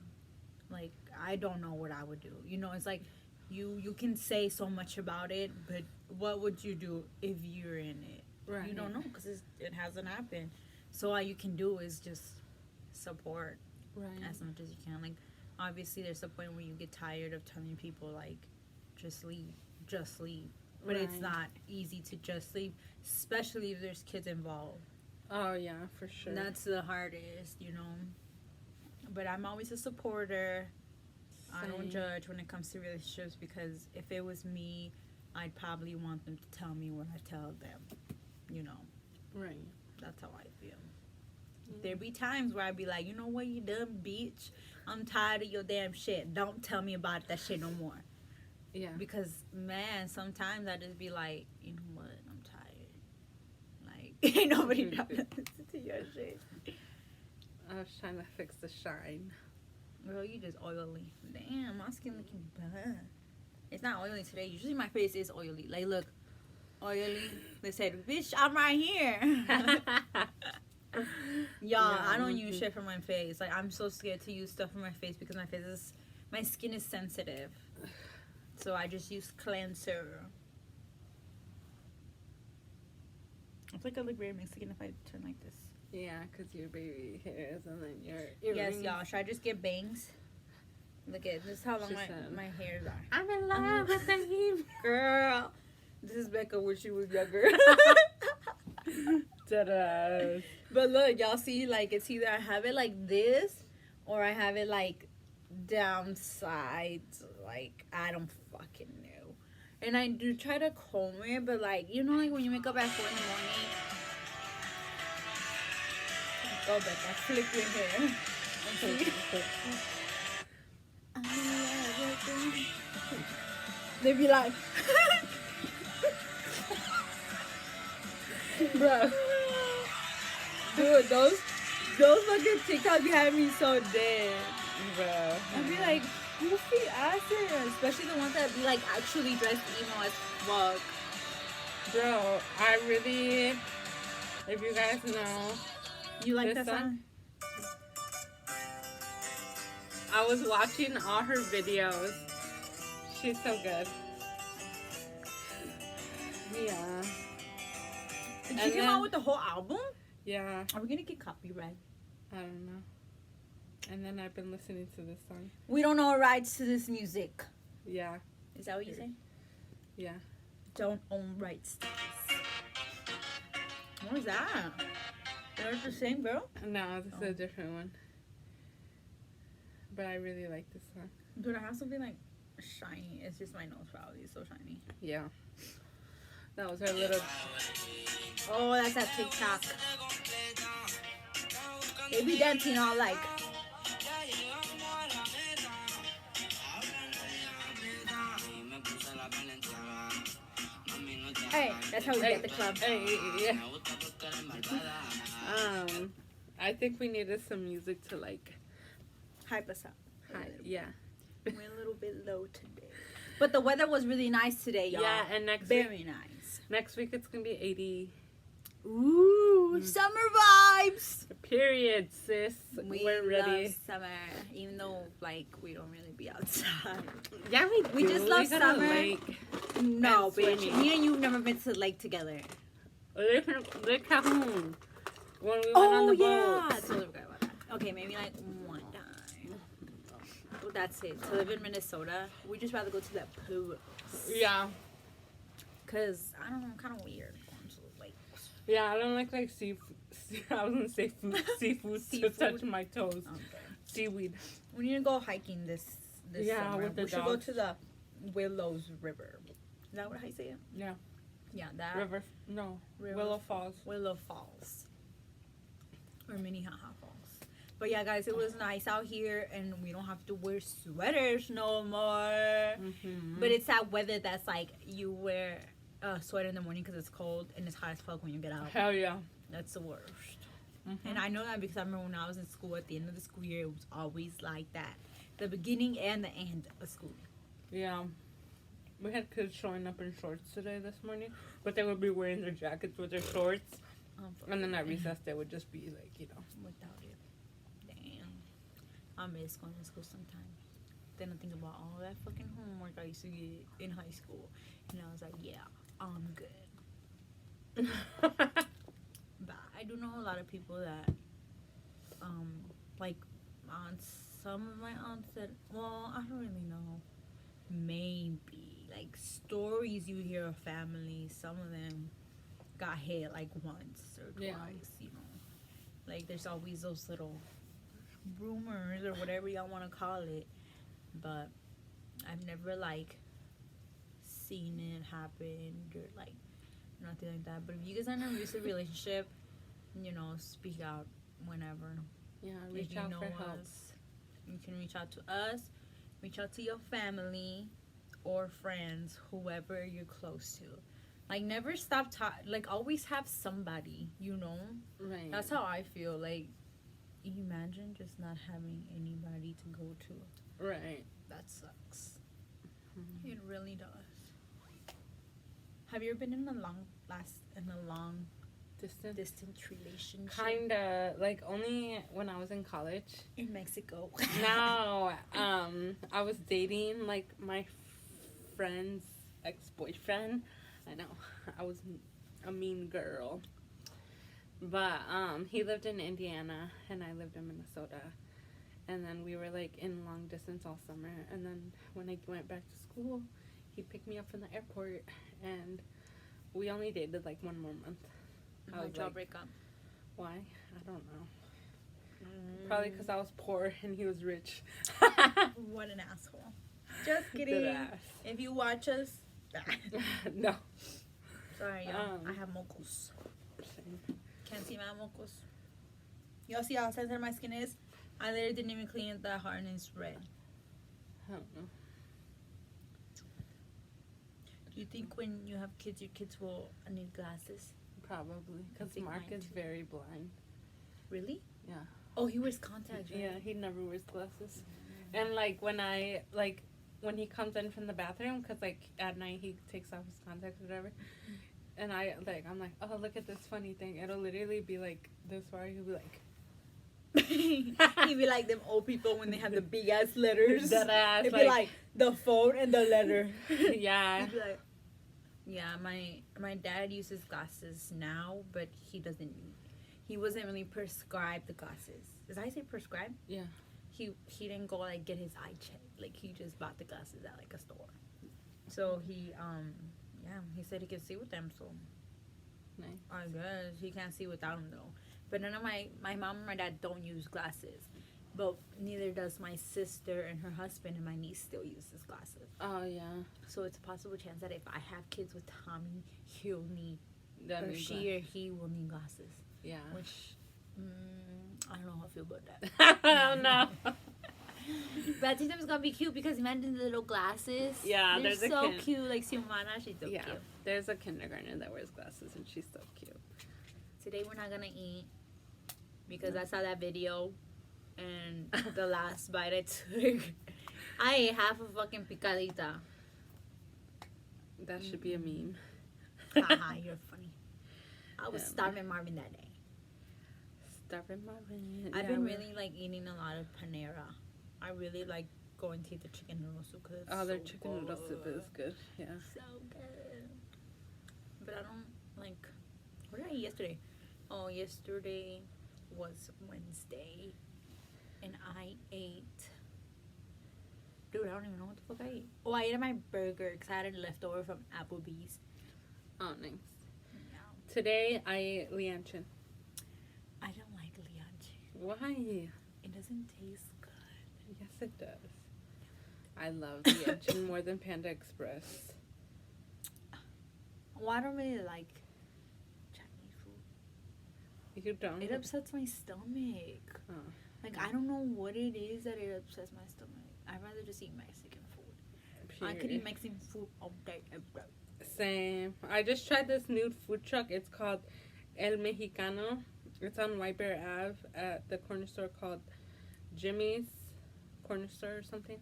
Speaker 2: Like, I don't know what I would do. It's like, you can say so much about it, but what would you do if you're in it? Right. You don't know because it hasn't happened. So all you can do is just support as much as you can. Like, obviously, there's a point where you get tired of telling people, like, just leave. But it's not easy to just leave, especially if there's kids involved.
Speaker 1: Oh, yeah, for sure.
Speaker 2: That's the hardest, But I'm always a supporter. Same. I don't judge when it comes to relationships because if it was me, I'd probably want them to tell me what I tell them.
Speaker 1: Right.
Speaker 2: That's how I feel. There be times where I'd be like, you know what, you dumb bitch, I'm tired of your damn shit. Don't tell me about that shit no more. Yeah. Because, man, sometimes I just be like, you know what, I'm tired. Like, ain't nobody trying to listen to your shit.
Speaker 1: I was trying to fix the shine.
Speaker 2: Girl, you just oily. Damn, my skin looking bad. It's not oily today. Usually my face is oily. Like, look. Oily. They said, bitch, I'm right here. Yeah,
Speaker 1: Yeah,
Speaker 2: I don't use
Speaker 1: mhm.
Speaker 2: shit for my face. Like, I'm so scared to use stuff for my face because my skin is sensitive. So I just use cleanser. I feel like I look very Mexican if I turn like this.
Speaker 1: Yeah, because your baby hairs and then your
Speaker 2: Yes,
Speaker 1: earrings.
Speaker 2: y'all. Should I just get bangs? Look at this. Is how long
Speaker 1: She said.
Speaker 2: my hairs are.
Speaker 1: I'm in love with the heat.
Speaker 2: Girl, this is Becca when she was younger.
Speaker 1: Ta-da.
Speaker 2: But look, y'all see, like, it's either I have it like this or I have it like down sides. Like, I don't fucking know. And I do try to comb it, but like, you know, like when you wake up at 4 in the morning. Go Becca, flip your hair. They be like, bro. Dude, those fucking TikToks be having me so dead.
Speaker 1: Bro.
Speaker 2: I'd be like, goofy asses. Especially the ones that be like actually dressed emo as fuck.
Speaker 1: Bro, I really, if you guys know,
Speaker 2: You like
Speaker 1: this
Speaker 2: that song?
Speaker 1: I was watching all her videos. She's so good. Yeah.
Speaker 2: Did
Speaker 1: And
Speaker 2: she come
Speaker 1: then-
Speaker 2: out with the whole album?
Speaker 1: Yeah,
Speaker 2: Are we gonna get copyright?
Speaker 1: I don't know. And then I've been listening to this song.
Speaker 2: We don't own rights to this music.
Speaker 1: Yeah,
Speaker 2: Is that what you say?
Speaker 1: yeah.
Speaker 2: Don't own rights to this. What is that? They're the same girl?
Speaker 1: No, this is
Speaker 2: Oh.
Speaker 1: a different one. But I really like this song.
Speaker 2: Dude, I have something like shiny. It's just my nose probably. It's so shiny.
Speaker 1: Yeah. That was our little.
Speaker 2: Oh, that's that TikTok. They be dancing all like. Hey, that's how we get the club.
Speaker 1: Hey, yeah. I think we needed some music to like.
Speaker 2: Hype us up.
Speaker 1: Yeah.
Speaker 2: We're a little bit low today. But the weather was really nice today, y'all.
Speaker 1: Yeah, and next
Speaker 2: Very
Speaker 1: week,
Speaker 2: nice.
Speaker 1: next week it's gonna be 80.
Speaker 2: Ooh, summer vibes.
Speaker 1: Period, sis. We're ready.
Speaker 2: Love summer, even though like we don't really be outside.
Speaker 1: Yeah,
Speaker 2: We just love
Speaker 1: go to the
Speaker 2: summer.
Speaker 1: lake.
Speaker 2: No,
Speaker 1: And
Speaker 2: bitch.
Speaker 1: swimming.
Speaker 2: Me and you've never been to the lake together.
Speaker 1: Lake Calhoun. When we went
Speaker 2: Oh
Speaker 1: on the
Speaker 2: yeah,
Speaker 1: boat.
Speaker 2: totally forgot about that. Okay, maybe like one time. Well, that's it. To live in Minnesota, we just rather go to that pool.
Speaker 1: Yeah.
Speaker 2: Cause I don't know, kind of weird going to the lake.
Speaker 1: Yeah, I don't like seafood. I was gonna say food, seafood to
Speaker 2: Seafood?
Speaker 1: touch my toes.
Speaker 2: Okay.
Speaker 1: Seaweed.
Speaker 2: We need to go hiking this
Speaker 1: Yeah,
Speaker 2: summer.
Speaker 1: with the
Speaker 2: we should
Speaker 1: dogs.
Speaker 2: go to the Willows River. Is that what I say it?
Speaker 1: Yeah.
Speaker 2: Yeah, that
Speaker 1: River. No.
Speaker 2: River-
Speaker 1: Willow Falls.
Speaker 2: Willow Falls or Minnehaha Falls. But yeah, guys, it was nice out here, and we don't have to wear sweaters no more.
Speaker 1: Mm-hmm.
Speaker 2: But it's that weather that's like you wear a sweater in the morning because it's cold and it's hot as fuck when you get out.
Speaker 1: Hell yeah.
Speaker 2: That's the worst.
Speaker 1: Mm-hmm.
Speaker 2: And I know that because I remember when I was in school at the end of the school year, it was always like that. The beginning and the end of school.
Speaker 1: Yeah. We had kids showing up in shorts today this morning, but they would be wearing their jackets with their shorts. And then at recess, they would just be like,
Speaker 2: Without it. Damn. I miss going to school sometimes. Then I think about all that fucking homework I used to get in high school. And I was like, yeah, I'm good. But I do know a lot of people that, like, aunts, some of my aunts that, well, I don't really know. Maybe. Like, stories you hear of families, some of them got hit, like, once or twice,
Speaker 1: Yeah.
Speaker 2: you know. Like, there's always those little rumors or whatever y'all want to call it. But I've never, like, seen it happen or, like, nothing like that. But if you guys are in an abusive relationship, you know, speak out whenever.
Speaker 1: yeah,
Speaker 2: If
Speaker 1: reach
Speaker 2: you
Speaker 1: out
Speaker 2: know
Speaker 1: for help.
Speaker 2: us, you can reach out to us, reach out to your family or friends, whoever you're close to. Like, never stop like, always have somebody, you know?
Speaker 1: Right.
Speaker 2: That's how I feel. Like, imagine just not having anybody to go to.
Speaker 1: Right.
Speaker 2: That sucks.
Speaker 1: Mhm.
Speaker 2: It really does. Have you ever been in a long distant relationship
Speaker 1: Kinda, like, only when I was in college.
Speaker 2: in Mexico.
Speaker 1: Now, I was dating, like, my friend's ex-boyfriend. I know, I was a mean girl. But, he lived in Indiana, and I lived in Minnesota. And then we were, like, in long distance all summer. And then when I went back to school, he picked me up from the airport, and we only dated, like, 1 more month.
Speaker 2: Why'd y'all break up?
Speaker 1: Why? I don't know. Probably because I was poor and he was rich.
Speaker 2: What an asshole. Just kidding. If you watch us,
Speaker 1: no.
Speaker 2: sorry, y'all. I have mocos. Can't see my mocos. Y'all see how sensitive my skin is? I literally didn't even clean it that hard and it's red.
Speaker 1: I don't know.
Speaker 2: Do you think when you have kids, your kids will need glasses?
Speaker 1: Probably. Because Mark is very blind.
Speaker 2: Really?
Speaker 1: Yeah.
Speaker 2: Oh, he wears contacts, right?
Speaker 1: Yeah, he never wears glasses. And, like, when he comes in from the bathroom, because, like, at night he takes off his contacts or whatever. And I'm like, oh, look at this funny thing. It'll literally be, like, this far. He'll be like...
Speaker 2: He'd be like them old people when they have the big ass letters.
Speaker 1: That ass.
Speaker 2: It'd be like the phone and the letter.
Speaker 1: Yeah.
Speaker 2: He'd be like, yeah, my dad uses glasses now, but he wasn't really prescribed the glasses. Did I say prescribed?
Speaker 1: Yeah.
Speaker 2: He didn't go like get his eye checked. Like he just bought the glasses at like a store. So he said he could see with them. So
Speaker 1: Nice.
Speaker 2: I guess he can't see without them though. But none of my mom and my dad don't use glasses. But neither does my sister and her husband, and my niece still uses glasses.
Speaker 1: Oh, yeah.
Speaker 2: So it's a possible chance that if I have kids with Tommy, he'll need,
Speaker 1: That
Speaker 2: or
Speaker 1: means
Speaker 2: she or he will need glasses.
Speaker 1: Yeah.
Speaker 2: Which, I don't know how I feel about that.
Speaker 1: Oh, no.
Speaker 2: But I think it's gonna be cute because imagine the little glasses.
Speaker 1: Yeah,
Speaker 2: they're
Speaker 1: there's a
Speaker 2: so
Speaker 1: kid.
Speaker 2: cute. Like Xiomara, she's so
Speaker 1: Yeah.
Speaker 2: cute.
Speaker 1: There's a kindergartner that wears glasses, and she's so cute.
Speaker 2: Today we're not gonna eat because I saw that video, and the last bite I took, I ate half a fucking picadita.
Speaker 1: That should be a meme.
Speaker 2: Haha, you're funny. I was
Speaker 1: Yeah.
Speaker 2: starving Marvin that day.
Speaker 1: Starving Marvin.
Speaker 2: I've been really like eating a lot of Panera. I really like going to eat the chicken noodle soup because
Speaker 1: their chicken noodle soup is good. Yeah.
Speaker 2: so good. But I don't like. What did I eat yesterday? Oh, yesterday was Wednesday, and I ate. Dude, I don't even know what the fuck I ate. Oh, I ate my burger because I had it leftover from Applebee's.
Speaker 1: Oh, nice.
Speaker 2: Yeah.
Speaker 1: Today I ate lianchin.
Speaker 2: I don't like liachi.
Speaker 1: Why?
Speaker 2: It doesn't taste good.
Speaker 1: Yes, it does. I love lianchin more than Panda Express.
Speaker 2: Well, I don't really like Chinese food.
Speaker 1: You don't?
Speaker 2: It upsets my stomach.
Speaker 1: Oh.
Speaker 2: Like, I don't know what it is that it upsets my stomach. I'd rather just eat Mexican food. I could eat Mexican food all day, every day.
Speaker 1: Same. I just tried this new food truck. It's called El Mexicano. It's on White Bear Ave at the corner store called Jimmy's Corner Store or something.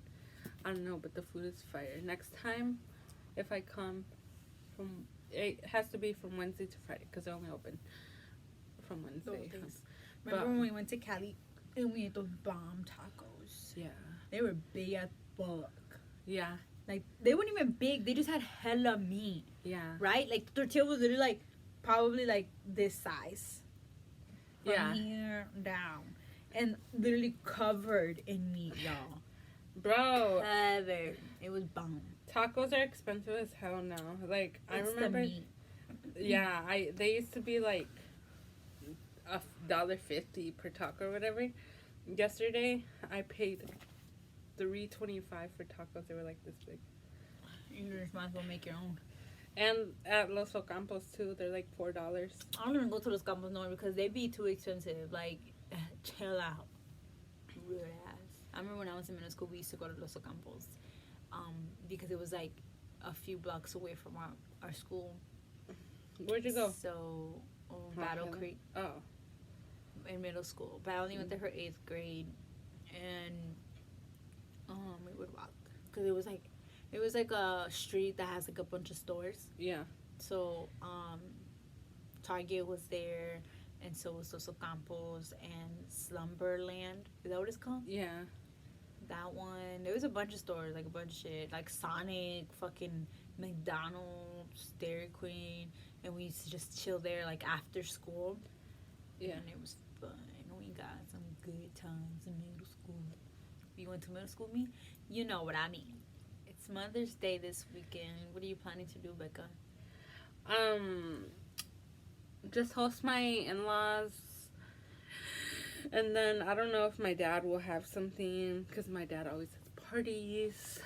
Speaker 1: I don't know, but the food is fire. Next time, if I come it has to be from Wednesday to Friday because they're only open from Wednesday.
Speaker 2: Remember when we went to Cali and we ate those bomb tacos?
Speaker 1: Yeah.
Speaker 2: They were big as fuck.
Speaker 1: Yeah.
Speaker 2: Like, they weren't even big. They just had hella meat.
Speaker 1: Yeah.
Speaker 2: Right? Like, the tortilla was literally, like, probably, like, this size. From here down. And literally covered in meat, y'all.
Speaker 1: Bro.
Speaker 2: Covered. It was bomb.
Speaker 1: Tacos are expensive as hell now. Like, I remember.
Speaker 2: The meat.
Speaker 1: Yeah, they used to be like $1.50 per taco or whatever. Yesterday, I paid $3.25 for tacos. They were like this big.
Speaker 2: You just might as well make your own.
Speaker 1: And at Los Ocampos too, they're like $4.
Speaker 2: I don't even go to Los Campos no more because they be too expensive. Like, chill out. Real ass. I remember when I was in middle school, we used to go to Los Ocampos. Because it was like a few blocks away from our school.
Speaker 1: Where'd you go?
Speaker 2: So, Battle Creek.
Speaker 1: Oh.
Speaker 2: In middle school. But I only went there for 8th grade. And we would walk. Because it was like a street that has like a bunch of stores.
Speaker 1: Yeah.
Speaker 2: So,
Speaker 3: Target was there, and so was Los Campos and Slumberland. Is that what it's called?
Speaker 1: Yeah.
Speaker 3: That one. There was a bunch of stores, like a bunch of shit, like Sonic, fucking McDonald's, Dairy Queen, and we used to just chill there like after school.
Speaker 1: Yeah.
Speaker 3: And it was fun. We got some good times in middle school. You went to middle school, me? You know what I mean. It's Mother's Day this weekend. What are you planning to do, Becca?
Speaker 1: Just host my in-laws, and then I don't know if my dad will have something, because my dad always has parties,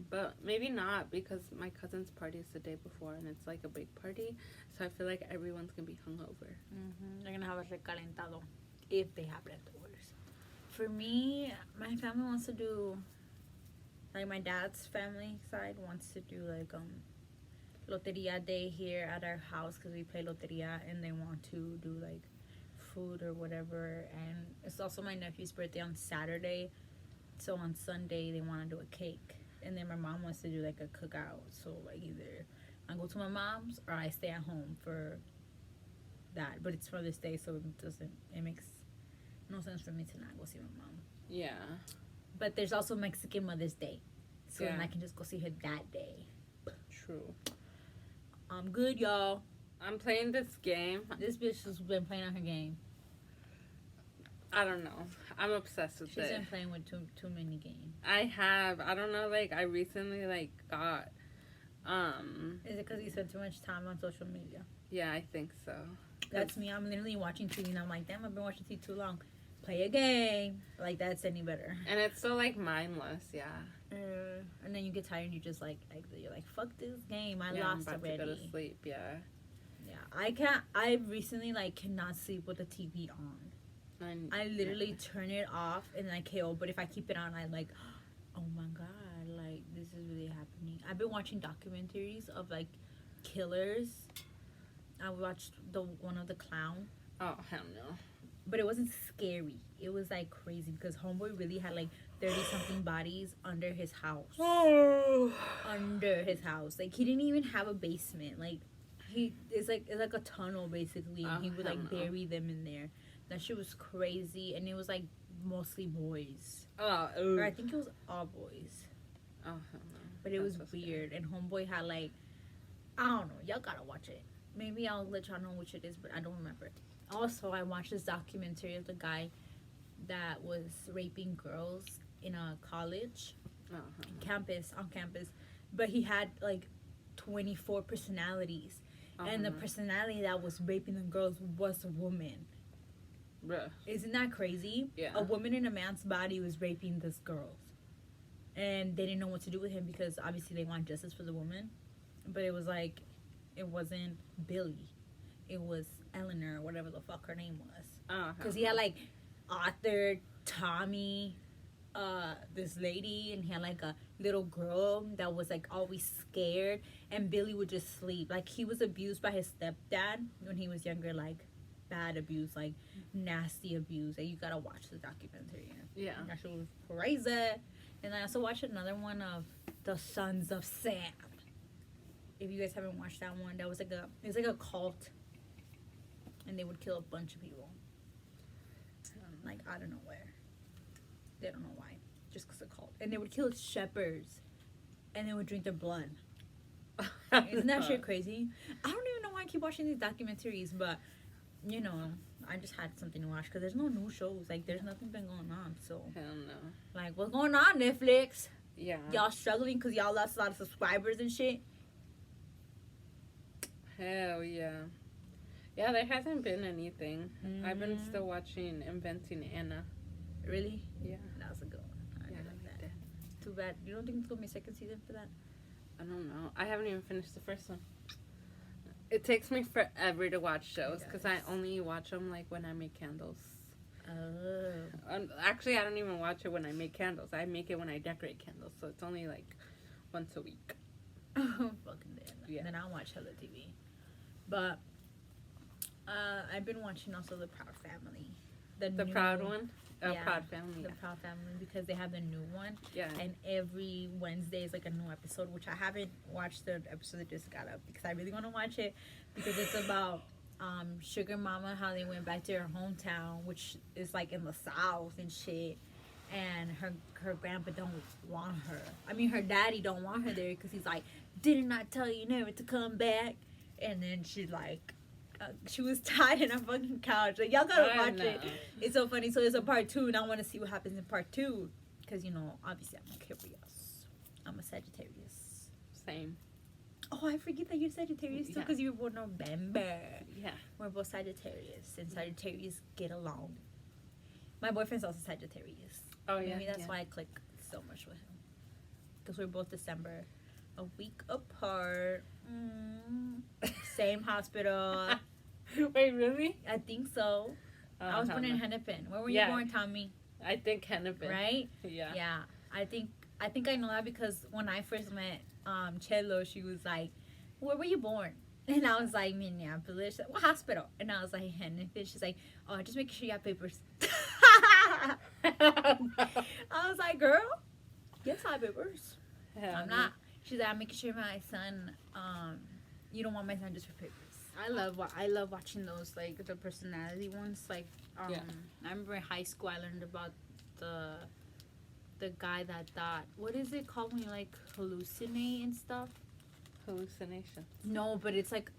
Speaker 1: but maybe not, because my cousin's party is the day before, and it's like a big party, so I feel like everyone's gonna be hungover.
Speaker 3: They're gonna have a recalentado if they have leftovers. For me, my family wants to do, like my dad's family side wants to do like loteria day here at our house, because we play loteria, and they want to do like food or whatever. And it's also my nephew's birthday on Saturday, so on Sunday they want to do a cake, and then my mom wants to do like a cookout. So like either I go to my mom's or I stay at home for that. But it's for this day, so it makes no sense for me to not go see my mom.
Speaker 1: Yeah.
Speaker 3: But there's also Mexican Mother's Day, so
Speaker 1: Yeah.
Speaker 3: then I can just go see her that day.
Speaker 1: True.
Speaker 3: I'm good, y'all.
Speaker 1: I'm playing this game.
Speaker 3: This bitch has been playing on her game.
Speaker 1: I don't know. I'm obsessed with
Speaker 3: She's
Speaker 1: it.
Speaker 3: been playing with too many games.
Speaker 1: I have. I don't know, like, I recently, like, got,
Speaker 3: Is it because you spend too much time on social media?
Speaker 1: yeah, I think so.
Speaker 3: That's me. I'm literally watching TV, and I'm like, damn, I've been watching TV too long. Play a game. Like, that's any better.
Speaker 1: And it's so, like, mindless, yeah.
Speaker 3: And then you get tired, and you just, like you're like, fuck this game. I
Speaker 1: I'm
Speaker 3: lost
Speaker 1: about
Speaker 3: already.
Speaker 1: to go to sleep, yeah.
Speaker 3: Yeah, I recently, like, cannot sleep with the TV on. I literally turn it off and then I KO. But if I keep it on, I like, oh my god, like this is really happening. I've been watching documentaries of like killers. I watched the one of the clown,
Speaker 1: Oh, hell no.
Speaker 3: but it wasn't scary. It was like crazy because homeboy really had like 30-something bodies under his house.
Speaker 1: Oh.
Speaker 3: Under his house, like he didn't even have a basement. Like it's like a tunnel basically, and he would
Speaker 1: hell
Speaker 3: like
Speaker 1: no.
Speaker 3: bury them in there. That shit was crazy, and it was like mostly boys.
Speaker 1: Oh,
Speaker 3: Or I think it was all boys.
Speaker 1: Oh, hell no.
Speaker 3: But it was
Speaker 1: That's so
Speaker 3: weird. And homeboy had like, I don't know. Y'all gotta watch it. Maybe I'll let y'all know which it is, but I don't remember. Also, I watched this documentary of the guy that was raping girls in a college
Speaker 1: Oh,
Speaker 3: on campus. But he had like 24 personalities. And the personality that was raping the girls was a woman.
Speaker 1: bruh.
Speaker 3: Isn't that crazy?
Speaker 1: Yeah.
Speaker 3: A woman in a man's body was raping this girl. And they didn't know what to do with him because obviously they want justice for the woman. But it was like, it wasn't Billy. It was Eleanor, or whatever the fuck her name was.
Speaker 1: Oh,
Speaker 3: Because he had like Arthur, Tommy, this lady, and he had like a little girl that was like always scared. And Billy would just sleep. Like he was abused by his stepdad when he was younger, like bad abuse, like nasty abuse. And you gotta watch the documentary.
Speaker 1: Yeah.
Speaker 3: That shit was crazy. And I also watched another one of The Sons of Sam. If you guys haven't watched that one, that was like it's like a cult, and they would kill a bunch of people. Like I don't know where. They don't know why. Just because of cult. And they would kill shepherds, and they would drink their blood. Isn't that shit crazy? I don't even know why I keep watching these documentaries, but you know, I just had something to watch because there's no new shows. Like there's nothing been going on. So
Speaker 1: Hell no.
Speaker 3: like, what's going on, Netflix?
Speaker 1: Yeah.
Speaker 3: Y'all struggling because y'all lost a lot of subscribers and shit.
Speaker 1: Hell yeah. Yeah, there hasn't been anything. I've been
Speaker 3: Mhm.
Speaker 1: still watching Inventing Anna.
Speaker 3: Really?
Speaker 1: Yeah.
Speaker 3: That was a good one. I
Speaker 1: Yeah,
Speaker 3: like
Speaker 1: I
Speaker 3: that.
Speaker 1: did.
Speaker 3: Too bad. You don't think it's gonna be a second season for that?
Speaker 1: I don't know. I haven't even finished the first one. It takes me forever to watch shows because I
Speaker 3: Yes.
Speaker 1: only watch them like when I make candles.
Speaker 3: Oh.
Speaker 1: Actually, I don't even watch it when I make candles. I make it when I decorate candles, so it's only like once a week.
Speaker 3: Fucking dead.
Speaker 1: Yeah.
Speaker 3: Then I'll watch hella TV. But I've been watching also The Proud Family.
Speaker 1: The Proud one?
Speaker 3: Yeah.
Speaker 1: Proud Family.
Speaker 3: The Proud Family, because they have the new one,
Speaker 1: Yeah.
Speaker 3: and every Wednesday is like a new episode, which I haven't watched the episode that just got up because I really want to watch it, because it's about Sugar Mama, how they went back to her hometown, which is like in the South and shit, and her grandpa don't want her. I mean, her daddy don't want her there because he's like, didn't I tell you never to come back? And then she like, she was tied in a fucking couch. Like, y'all gotta watch it. It's so funny. So it's a part 2, and I want to see what happens in part 2, because you know, obviously I'm curious. I'm a Sagittarius.
Speaker 1: Same.
Speaker 3: Oh, I forget that you're Sagittarius too, because you were born November.
Speaker 1: Yeah.
Speaker 3: We're both Sagittarius, and Sagittarius get along. My boyfriend's also Sagittarius.
Speaker 1: Oh yeah.
Speaker 3: Maybe that's why I click so much with him, because we're both December, a week apart. Same hospital.
Speaker 1: Wait, really?
Speaker 3: I think so. I was born in Hennepin. Where were you born, Tommy?
Speaker 1: I think Hennepin.
Speaker 3: Right?
Speaker 1: Yeah.
Speaker 3: Yeah. I think I know that because when I first met Chelo, she was like, "Where were you born?" And I was like, "Minneapolis." She's like, "What hospital?" And I was like, "Hennepin." She's like, "Oh, just making sure you have papers." I was like, "Girl, yes, I have papers." I'm not. She's like, "I'm making sure my son. You don't want my son just for papers." I love watching those, like the personality ones. Like, I remember in high school I learned about the guy that thought, what is it called when you like hallucinate and stuff?
Speaker 1: Hallucination.
Speaker 3: No, but it's like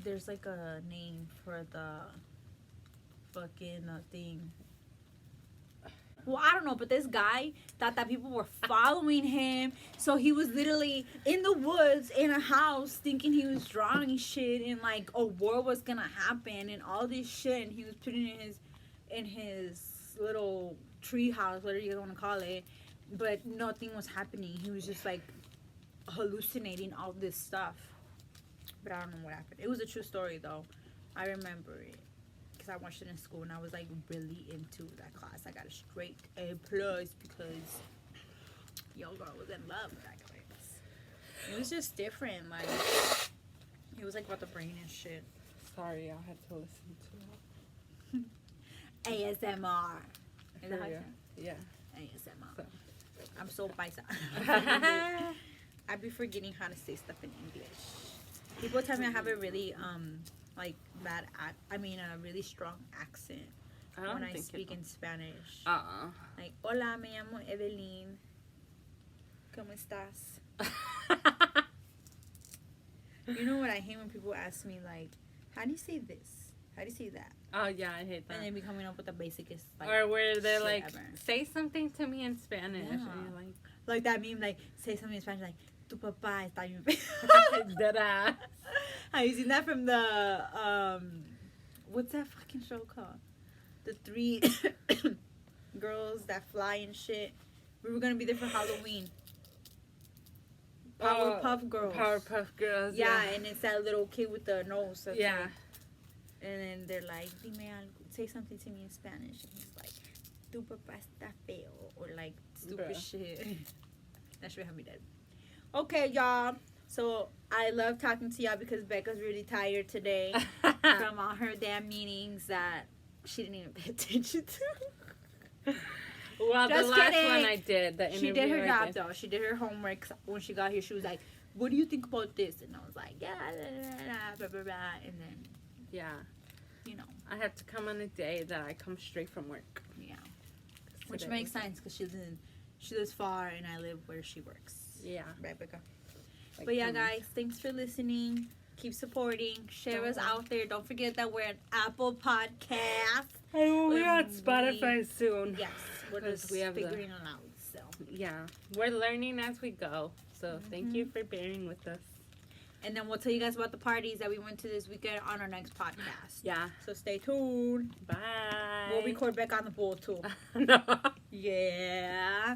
Speaker 3: there's like a name for the fucking thing. Well, I don't know, but this guy thought that people were following him, so he was literally in the woods in a house thinking he was drawing shit, and like a war was gonna happen and all this shit, and he was putting it in his little tree house, whatever you want to call it, but nothing was happening. He was just like hallucinating all this stuff, but I don't know what happened. It was a true story though. I remember it. I watched it in school, and I was like really into that class. I got a straight A+ because yo girl was in love with that class. It was just different. Like, it was like about the brain and shit.
Speaker 1: Sorry, I had to listen to it.
Speaker 3: ASMR. Is that how you say?
Speaker 1: Yeah.
Speaker 3: ASMR.
Speaker 1: So.
Speaker 3: I'm so paisa. I be forgetting how to say stuff in English. People tell me I have a really like bad a really strong accent when I speak in Spanish. Like, hola, me llamo Evelyn. ¿Cómo estás? You know what I hate when people ask me, like, how do you say this? How do you say that?
Speaker 1: Oh yeah, I hate that.
Speaker 3: And they be coming up with the basicest, like,
Speaker 1: or where they're like,
Speaker 3: ever.
Speaker 1: say something to me in Spanish,
Speaker 3: Yeah.
Speaker 1: and you're
Speaker 3: like that meme, like, say something in Spanish, like, tu papá está bien
Speaker 1: like, deadass.
Speaker 3: Have you seen that from the what's that fucking show called? The 3 girls that fly and shit. We were gonna be there for Halloween. Powerpuff Girls.
Speaker 1: Powerpuff Girls.
Speaker 3: Yeah, and it's that little kid with the nose. That's
Speaker 1: Yeah.
Speaker 3: like, and then they're like, "Dime algo, say something to me in Spanish," and he's like, "Tu papá está feo," or like stupid
Speaker 1: Bruh.
Speaker 3: shit. That should have me dead. Okay, y'all. So I love talking to y'all because Becca's really tired today from all her damn meetings that she didn't even pay attention to.
Speaker 1: Well,
Speaker 3: Just
Speaker 1: the last
Speaker 3: kidding.
Speaker 1: one I did. The
Speaker 3: She did
Speaker 1: interview
Speaker 3: her
Speaker 1: I
Speaker 3: job
Speaker 1: did.
Speaker 3: though. She did her homework. When she got here, she was like, "What do you think about this?" And I was like, "Yeah, blah blah blah." And then,
Speaker 1: Yeah.
Speaker 3: you know,
Speaker 1: I have to come on a day that I come straight from work.
Speaker 3: yeah, which
Speaker 1: Today
Speaker 3: makes
Speaker 1: was-
Speaker 3: sense because she lives far and I live where she works.
Speaker 1: Yeah.
Speaker 3: Right, Becca.
Speaker 1: Like,
Speaker 3: But yeah, guys, thanks for listening. Keep supporting. Share us out there. Don't forget that we're on Apple Podcasts.
Speaker 1: And we're on
Speaker 3: we-
Speaker 1: Spotify soon.
Speaker 3: Yes, we're
Speaker 1: 'Cause
Speaker 3: just
Speaker 1: we have the-
Speaker 3: figuring it out. So,
Speaker 1: Yeah. We're learning as we go. So thank you for bearing with us.
Speaker 3: and then we'll tell you guys about the parties that we went to this weekend on our next podcast.
Speaker 1: Yeah.
Speaker 3: So stay tuned.
Speaker 1: Bye.
Speaker 3: We'll record back on the pool too.
Speaker 1: No.
Speaker 3: Yeah.